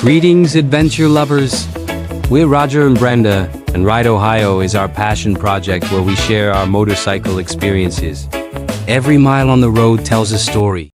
Greetings, adventure lovers. We're Roger and Brenda, and Ride Ohio is our passion project where we share our motorcycle experiences. Every mile on the road tells a story.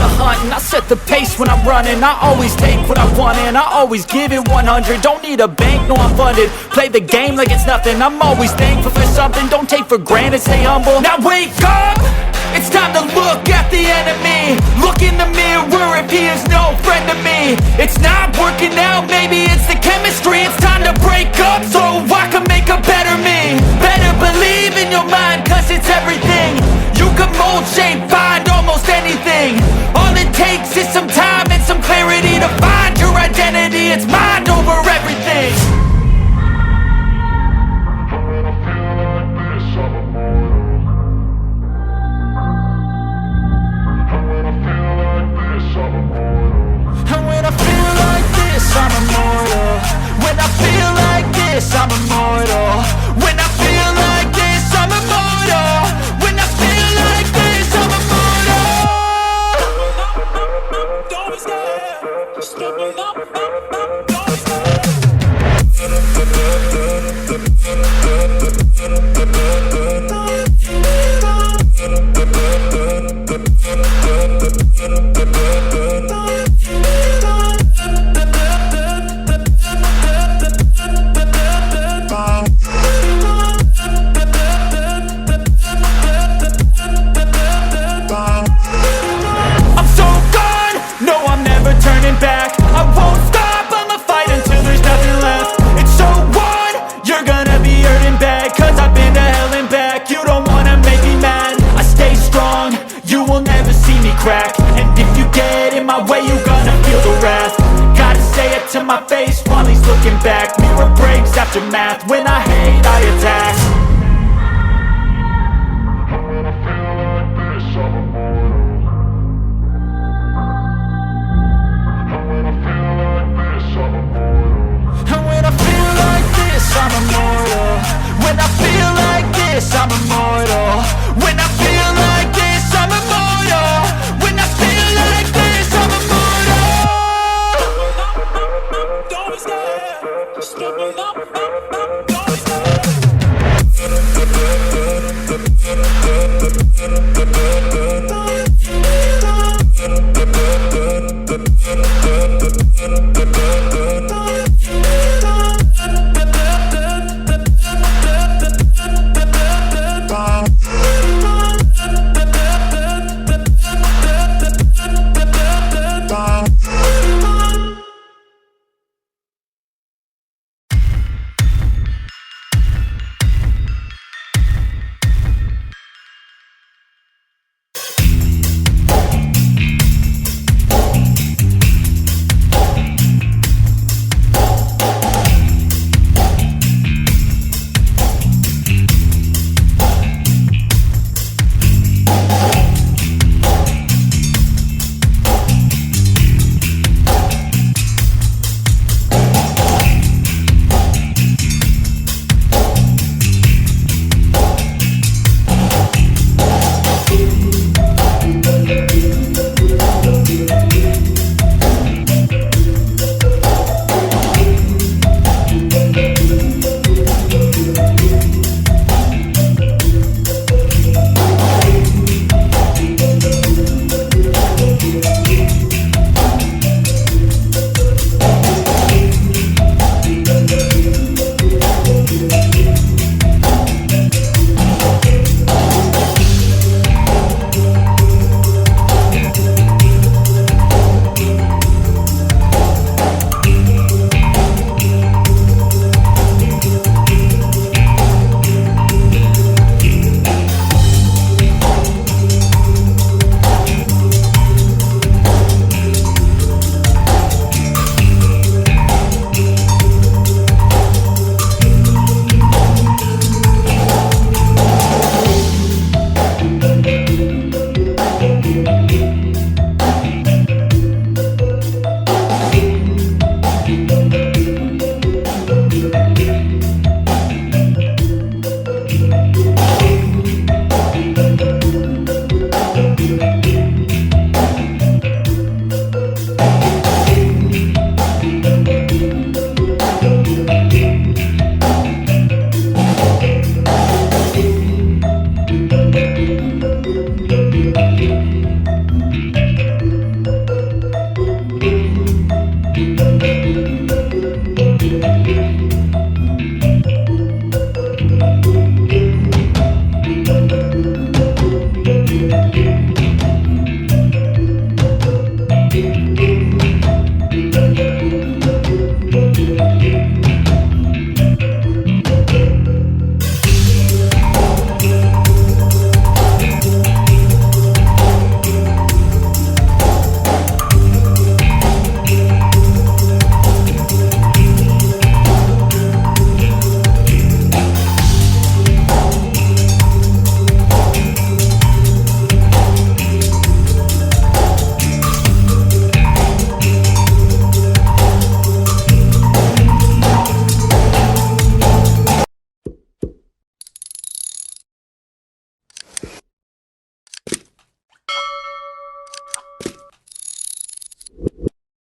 the hunt and I set the pace when I'm running. I always take what I want and I always give it 100. Don't need a bank, no I'm funded. Play the game like it's nothing. I'm always thankful for something. Don't take for granted, stay humble. Now wake up! It's time to look at the enemy. Look in the mirror if he is no friend to me. It's not working out, maybe it's the chemistry. It's time to break up so I can make a better me. Better believe in your mind, cause it's everything. You can mold, shape, find almost anything. All it takes is some time and some clarity to find your identity. It's mind over everything. I'm immortal. When I feel like this, I'm immortal. When I feel like this, I'm immortal. When I feel like this, I'm immortal. Don't be scared. Just give me up. Don't be scared. Back. I won't stop, I'ma fight until there's nothing left. It's so on, you're gonna be hurting bad. Cause I've been to hell and back. You don't wanna make me mad. I stay strong, you will never see me crack. And if you get in my way, you're gonna feel the wrath. Gotta say it to my face while he's looking back. Mirror breaks after math. When I hate, I attack. I'm immortal. When I feel like this, I'm immortal. When I feel like this, I'm immortal. When I feel like this, I'm immortal. Don't be scared. Just give me up. Don't be scared.